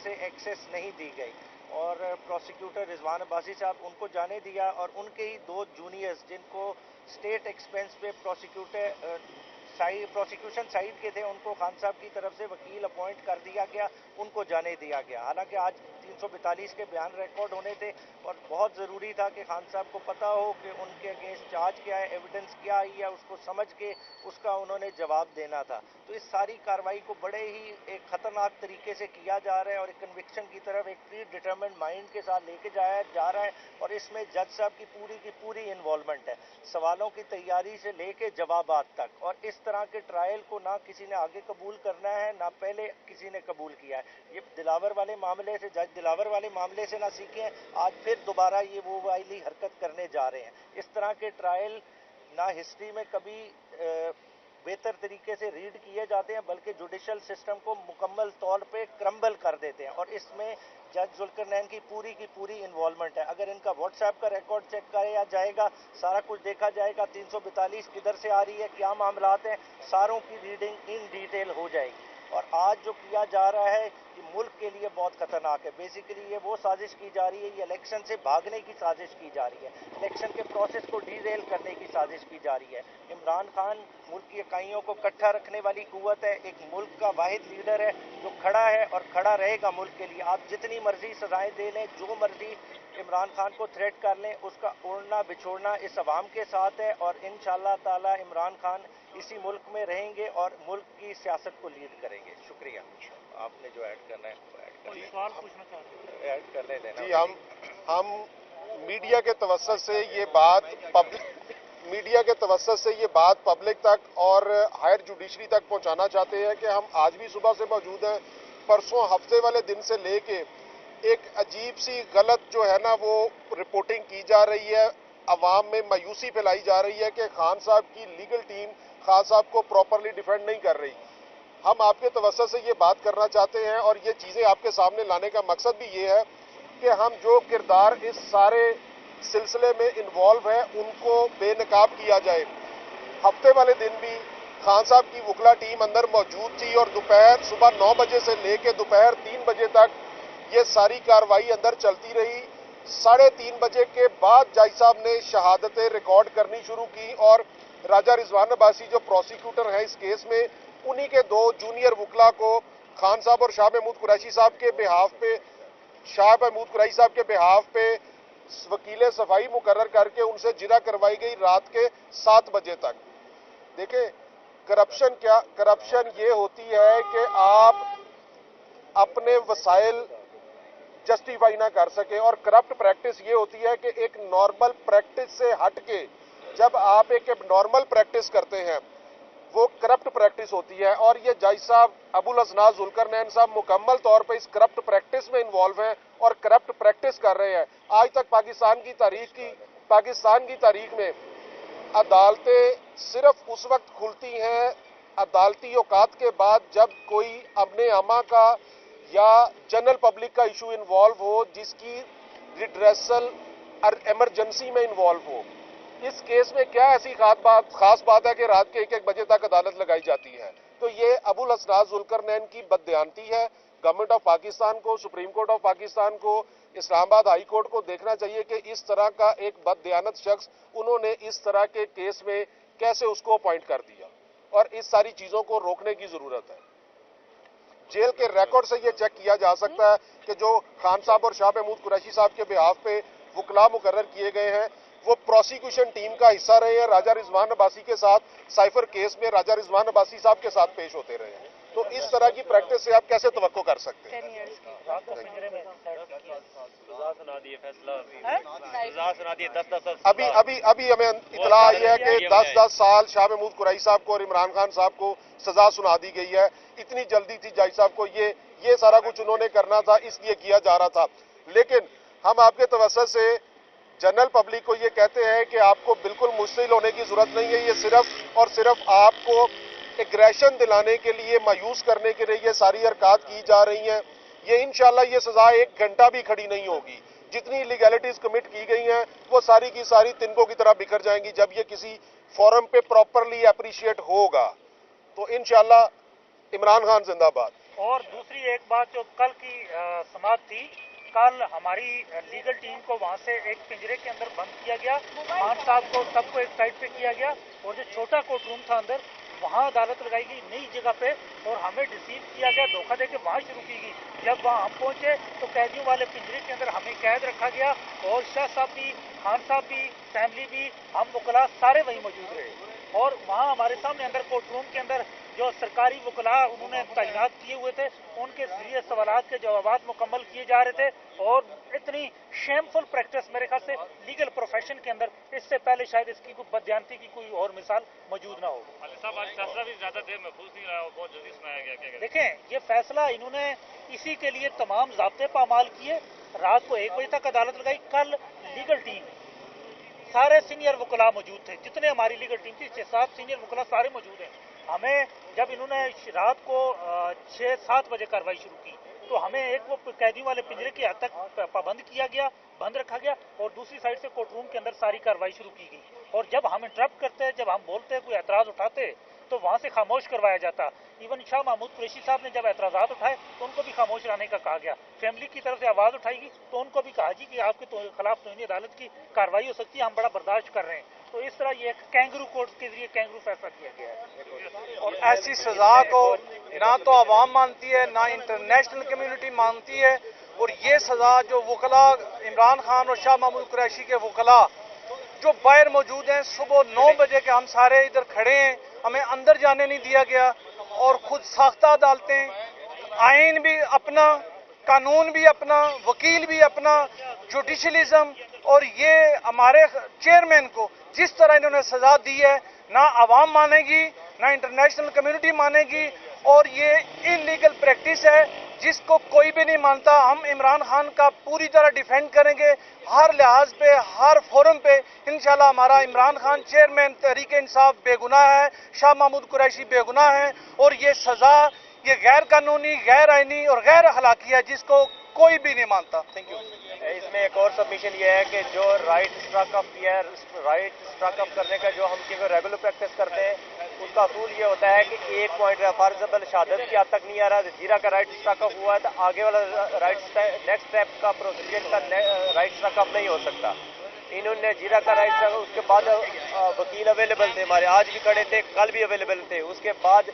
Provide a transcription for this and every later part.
سے ایکسیس نہیں دی گئی اور پروسیکیوٹر رضوان عباسی صاحب ان کو جانے دیا اور ان کے ہی 2 جونیئرز جن کو اسٹیٹ ایکسپینس پہ پروسیکیوشن سائڈ کے تھے ان کو خان صاحب کی طرف سے وکیل اپوائنٹ کر دیا گیا، ان کو جانے دیا گیا. حالانکہ آج 342 کے بیان ریکارڈ ہونے تھے اور بہت ضروری تھا کہ خان صاحب کو پتہ ہو کہ ان کے اگینسٹ چارج کیا ہے، ایویڈنس کیا آئی ہے، اس کو سمجھ کے اس کا انہوں نے جواب دینا تھا. تو اس ساری کارروائی کو بڑے ہی ایک خطرناک طریقے سے کیا جا رہا ہے اور ایک کنوکشن کی طرف ایک پری ڈٹرمنڈ مائنڈ کے ساتھ لے کے جایا جا رہا ہے اور اس میں جج صاحب کی پوری انوالومنٹ ہے، سوالوں کی تیاری سے لے کے جوابات تک. اور اس طرح کے ٹرائل کو نہ کسی نے آگے قبول کرنا ہے نہ پہلے کسی نے قبول کیا ہے. یہ دلاور والے معاملے سے، جج دلاور والے معاملے سے نہ سیکھیں، آج پھر دوبارہ یہ وہ والی حرکت کرنے جا رہے ہیں. اس طرح کے ٹرائل نہ ہسٹری میں کبھی بہتر طریقے سے ریڈ کیے جاتے ہیں بلکہ جوڈیشل سسٹم کو مکمل طور پہ کرمبل کر دیتے ہیں. اور اس میں جج ذوالقرنین کی پوری انوالومنٹ ہے. اگر ان کا واٹس ایپ کا ریکارڈ چیک کیا جائے گا، سارا کچھ دیکھا جائے گا، 342 کدھر سے آ رہی ہے، کیا معاملات ہیں، ساروں کی ریڈنگ ان ڈیٹیل ہو جائے گی. اور آج جو کیا جا رہا ہے یہ ملک کے لیے بہت خطرناک ہے. بیسیکلی یہ وہ سازش کی جا رہی ہے، یہ الیکشن سے بھاگنے کی سازش کی جا رہی ہے، الیکشن کے پروسیس کو ڈی ریل کرنے کی سازش کی جا رہی ہے. عمران خان ملک کی اکائیوں کو اکٹھا رکھنے والی قوت ہے، ایک ملک کا واحد لیڈر ہے جو کھڑا ہے اور کھڑا رہے گا ملک کے لیے. آپ جتنی مرضی سزائیں دے لیں، جو مرضی عمران خان کو تھریٹ کر لیں، اس کا اوڑھنا بچھوڑنا اس عوام کے ساتھ ہے اور انشاءاللہ تعالی عمران خان اسی ملک میں رہیں گے اور ملک کی سیاست کو لیڈ کریں گے. شکریہ. آپ نے جو ایڈ کرنا ہے وہ ایڈ کر لیں. سوال پوچھنا چاہتے ہیں ایڈ کر لیں. جی ہم میڈیا کے توسط سے یہ بات پبلک تک اور ہائر جوڈیشری تک پہنچانا چاہتے ہیں کہ ہم آج بھی صبح سے موجود ہیں. پرسوں ہفتے والے دن سے لے کے ایک عجیب سی غلط جو ہے نا وہ رپورٹنگ کی جا رہی ہے، عوام میں مایوسی پھیلائی جا رہی ہے کہ خان صاحب کی لیگل ٹیم خان صاحب کو پراپرلی ڈیفینڈ نہیں کر رہی. ہم آپ کے توسط سے یہ بات کرنا چاہتے ہیں اور یہ چیزیں آپ کے سامنے لانے کا مقصد بھی یہ ہے کہ ہم جو کردار اس سارے سلسلے میں انوالو ہیں ان کو بے نقاب کیا جائے. ہفتے والے دن بھی خان صاحب کی وکلا ٹیم اندر موجود تھی اور صبح 9 بجے سے لے کے دوپہر 3 بجے تک یہ ساری کارروائی اندر چلتی رہی. 3:30 بجے کے بعد جج صاحب نے شہادتیں ریکارڈ کرنی شروع کی اور راجہ رضوان عباسی جو پروسیکیوٹر ہیں اس کیس میں، انہی کے 2 جونیئر وکلا کو خان صاحب اور شاہ محمود قریشی صاحب کے بہاف پہ وکیل صفائی مقرر کر کے ان سے جرح کروائی گئی رات کے 7 بجے تک. دیکھیں کرپشن یہ ہوتی ہے کہ آپ اپنے وسائل جسٹیفائی نہ کر سکے اور کرپٹ پریکٹس یہ ہوتی ہے کہ ایک نارمل پریکٹس سے ہٹ کے جب آپ ایک نارمل پریکٹس کرتے ہیں وہ کرپٹ پریکٹس ہوتی ہے. اور یہ جج صاحب ابوالاسناد ذوالقرنین صاحب مکمل طور پہ اس کرپٹ پریکٹس میں انوالو ہیں اور کرپٹ پریکٹس کر رہے ہیں. آج تک پاکستان کی تاریخ میں عدالتیں صرف اس وقت کھلتی ہیں عدالتی اوقات کے بعد جب کوئی امن عامہ کا یا جنرل پبلک کا ایشو انوالو ہو جس کی ریڈریسل ایمرجنسی میں انوالو ہو. اس کیس میں کیا ایسی خاص بات ہے کہ رات کے 1 بجے تک عدالت لگائی جاتی ہے؟ تو یہ ابوالاسناد ذوالقرنین کی بددیانتی ہے. گورنمنٹ آف پاکستان کو، سپریم کورٹ آف پاکستان کو، اسلام آباد ہائی کورٹ کو دیکھنا چاہیے کہ اس طرح کا ایک بددیانت شخص انہوں نے اس طرح کے کیس میں کیسے اس کو اپوائنٹ کر دیا اور اس ساری چیزوں کو روکنے کی ضرورت ہے. جیل کے ریکارڈ سے یہ چیک کیا جا سکتا ہے کہ جو خان صاحب اور شاہ محمود قریشی صاحب کے بہاف پہ وکلا مقرر کیے گئے ہیں وہ پروسیکیوشن ٹیم کا حصہ رہے ہیں، راجہ رضوان عباسی کے ساتھ سائفر کیس میں راجہ رضوان عباسی صاحب کے ساتھ پیش ہوتے رہے ہیں. تو اس طرح کی پریکٹس سے آپ کیسے توقع کر سکتے ہیں؟ ابھی ہمیں اطلاع آئی ہے کہ 10 سال شاہ محمود قریشی صاحب کو اور عمران خان صاحب کو سزا سنا دی گئی ہے. اتنی جلدی تھی جج صاحب کو، یہ سارا کچھ انہوں نے کرنا تھا اس لیے کیا جا رہا تھا. لیکن ہم آپ کے توسط سے جنرل پبلک کو یہ کہتے ہیں کہ آپ کو بالکل مشتعل ہونے کی ضرورت نہیں ہے. یہ صرف اور صرف آپ کو ایگریشن دلانے کے لیے، مایوس کرنے کے لیے یہ ساری حرکات کی جا رہی ہیں. یہ انشاءاللہ یہ سزا 1 گھنٹہ بھی کھڑی نہیں ہوگی. جتنی لیگیلٹیز کمٹ کی گئی ہیں وہ ساری کی ساری تنکوں کی طرح بکھر جائیں گی جب یہ کسی فورم پہ پراپرلی اپریشیٹ ہوگا. تو انشاءاللہ عمران خان زندہ باد. اور دوسری ایک بات جو کل کی سماعت تھی، کل ہماری لیگل ٹیم کو وہاں سے ایک پنجرے کے اندر بند کیا گیا، خان صاحب کو سب کو ایک سائڈ پہ کیا گیا، اور جو چھوٹا کورٹ روم تھا اندر وہاں عدالت لگائی گئی نئی جگہ پہ، اور ہمیں ڈسیو کیا گیا، دھوکہ دے کے وہاں شروع کی گئی۔ جب وہاں ہم پہنچے تو قیدیوں والے پنجرے کے اندر ہمیں قید رکھا گیا، اور شاہ صاحب بھی، خان صاحب بھی، فیملی بھی، ہم وکلاء سارے وہیں موجود رہے، اور وہاں ہمارے سامنے اندر کورٹ روم کے اندر جو سرکاری وکلاء انہوں نے تعینات کیے ہوئے تھے، ان کے ذریعے سوالات کے جوابات مکمل کیے جا رہے تھے، اور اتنی شیمفل پریکٹس میرے خیال سے لیگل پروفیشن کے اندر اس سے پہلے شاید اس کی کوئی بددیانتی کی کوئی اور مثال موجود نہ ہو۔ صاحب آج فیصلہ بھی زیادہ دیر محفوظ نہیں رہا، بہت جلدی سنایا گیا، کیا دیکھیں یہ فیصلہ انہوں نے اسی کے لیے تمام ضابطے پامال کیے، رات کو 1 بجے تک عدالت لگائی۔ کل لیگل ٹیم سارے سینئر وکلاء موجود تھے، جتنے ہماری لیگل ٹیم تھی 6-7 سینئر وکلاء سارے موجود ہیں۔ ہمیں جب انہوں نے رات کو 6-7 بجے کارروائی شروع کی تو ہمیں ایک وہ قیدیوں والے پنجرے کی حد تک پابند کیا گیا، بند رکھا گیا، اور دوسری سائڈ سے کورٹ روم کے اندر ساری کارروائی شروع کی گئی، اور جب ہم انٹرپٹ کرتے، جب ہم بولتے، کوئی اعتراض اٹھاتے تو وہاں سے خاموش کروایا جاتا۔ ایون شاہ محمود قریشی صاحب نے جب اعتراضات اٹھائے تو ان کو بھی خاموش رہنے کا کہا گیا، فیملی کی طرف سے آواز اٹھائی گئی تو ان کو بھی کہا جی کہ آپ کے خلاف توہین عدالت کی کارروائی ہو سکتی ہے، ہم بڑا برداشت کر رہے ہیں۔ تو اس طرح یہ ایک کینگرو کورٹ کے ذریعے کینگرو فیصلہ کیا گیا ہے، اور ایسی سزا کو نہ تو عوام مانتی ہے، نہ انٹرنیشنل کمیونٹی مانتی ہے، اور یہ سزا جو وکلاء عمران خان اور شاہ محمود قریشی کے وکلاء جو باہر موجود ہیں، صبح 9 بجے کے ہم سارے ادھر کھڑے ہیں، ہمیں اندر جانے نہیں دیا گیا، اور خود ساختہ عدالتیں، آئین بھی اپنا، قانون بھی اپنا، وکیل بھی اپنا، جوڈیشلزم، اور یہ ہمارے چیئرمین کو جس طرح انہوں نے سزا دی ہے نہ عوام مانے گی نہ انٹرنیشنل کمیونٹی مانے گی، اور یہ انلیگل پریکٹس ہے جس کو کوئی بھی نہیں مانتا۔ ہم عمران خان کا پوری طرح ڈیفینڈ کریں گے، ہر لحاظ پہ، ہر فورم پہ انشاءاللہ ہمارا عمران خان چیئرمین تحریک انصاف بے گناہ ہے، شاہ محمود قریشی بے گناہ ہے، اور یہ سزا یہ غیر قانونی، غیر آئینی اور غیر اخلاقی ہے جس کو کوئی بھی نہیں مانتا۔ Thank you. اس میں ایک اور سبمیشن یہ ہے کہ جو رائٹ اسٹرک اپ یا رائٹ اسٹرک اپ کرنے کا جو ہم کیونکہ ریگولر پریکٹس کرتے ہیں، اس کا اصول یہ ہوتا ہے کہ ایک پوائنٹ فارزبل شہادت کی حد تک نہیں آ رہا، جیرا کا رائٹ اسٹرک اپ ہوا ہے تو آگے والا رائٹ نیکسٹ اسٹیپ کا پروسیجر کا رائٹ اسٹرک اپ نہیں ہو سکتا۔ انہوں نے جیرا کا رائٹ اسٹرک، اس کے بعد وکیل اویلیبل تھے ہمارے، آج بھی کھڑے تھے، کل بھی اویلیبل تھے، اس کے بعد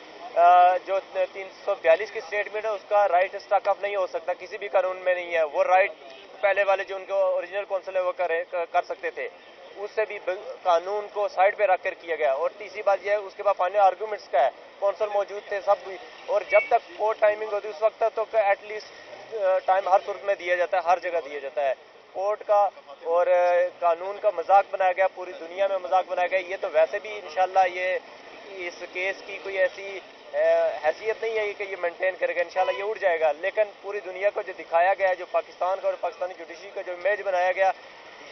جو 342 کی اسٹیٹمنٹ ہے اس کا رائٹ اسٹرک اپ نہیں ہو سکتا، کسی بھی قانون میں نہیں ہے۔ وہ رائٹ پہلے والے جو ان کو اوریجنل کونسل ہے وہ کر سکتے تھے، اس سے بھی قانون کو سائڈ پہ رکھ کر کیا گیا۔ اور تیسری بات یہ ہے اس کے بعد فائنل آرگومنٹس کا ہے، کونسل موجود تھے سب بھی، اور جب تک کورٹ ٹائمنگ ہوتی ہے اس وقت تک تو ایٹ لیسٹ ٹائم ہر صورت میں دیا جاتا ہے، ہر جگہ دیا جاتا ہے۔ کورٹ کا اور قانون کا مذاق بنایا گیا، پوری دنیا میں مذاق بنایا گیا، یہ تو ویسے بھی انشاءاللہ یہ اس کیس کی کوئی ایسی حیثیت نہیں ہے کہ یہ مینٹین کرے گا، انشاءاللہ یہ اٹھ جائے گا، لیکن پوری دنیا کو جو دکھایا گیا ہے، جو پاکستان کا اور پاکستانی جوڈیشری کا جو امیج بنایا گیا،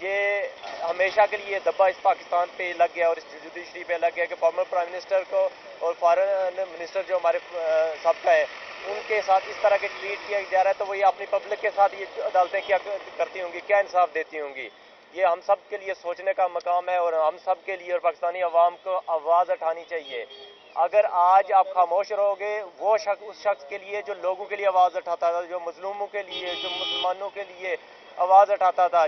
یہ ہمیشہ کے لیے دبا اس پاکستان پہ لگ گیا اور اس جوڈیشری پہ لگ گیا کہ فارمر پرائم منسٹر کو اور فارن منسٹر جو ہمارے سابقہ ہیں ان کے ساتھ اس طرح کے ٹریٹ کیا جا رہا ہے، تو وہ یہ اپنی پبلک کے ساتھ یہ عدالتیں کیا کرتی ہوں گی، کیا انصاف دیتی ہوں گی؟ یہ ہم سب کے لیے سوچنے کا مقام ہے، اور ہم سب کے لیے اور پاکستانی عوام کو آواز اٹھانی چاہیے۔ اگر آج آپ خاموش رہو گے، وہ شخص اس شخص کے لیے جو لوگوں کے لیے آواز اٹھاتا تھا، جو مظلوموں کے لیے، جو مسلمانوں کے لیے آواز اٹھاتا تھا،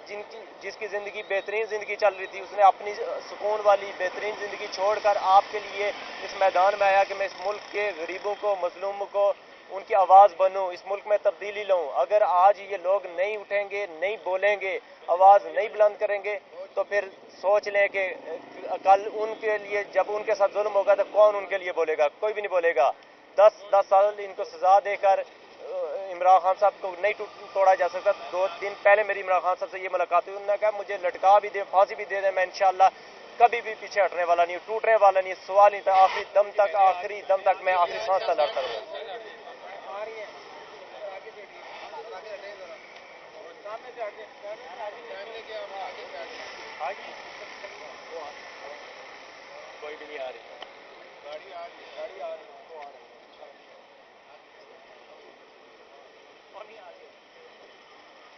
جس کی زندگی بہترین زندگی چل رہی تھی، اس نے اپنی سکون والی بہترین زندگی چھوڑ کر آپ کے لیے اس میدان میں آیا کہ میں اس ملک کے غریبوں کو، مظلوموں کو، ان کی آواز بنوں، اس ملک میں تبدیلی لاؤں۔ اگر آج یہ لوگ نہیں اٹھیں گے، نہیں بولیں گے، آواز نہیں بلند کریں گے، تو پھر سوچ لیں کہ کل ان کے لیے جب ان کے ساتھ ظلم ہوگا تو کون ان کے لیے بولے گا؟ کوئی بھی نہیں بولے گا۔ 10 سال ان کو سزا دے کر عمران خان صاحب کو نہیں توڑا جا سکتا۔ 2 دن پہلے میری عمران خان صاحب سے یہ ملاقات ہوئی، انہوں نے کہا مجھے لٹکا بھی دے، پھانسی بھی دے دیں، میں انشاءاللہ کبھی بھی پیچھے ہٹنے والا نہیں ہوں، ٹوٹنے والا نہیں، سوال نہیں تھا، آخری دم تک، آخری دم تک میں آخری سانس تک لڑتا رہوں۔ کوئی بھی نہیں آ رہی، گاڑی آ رہی ہے،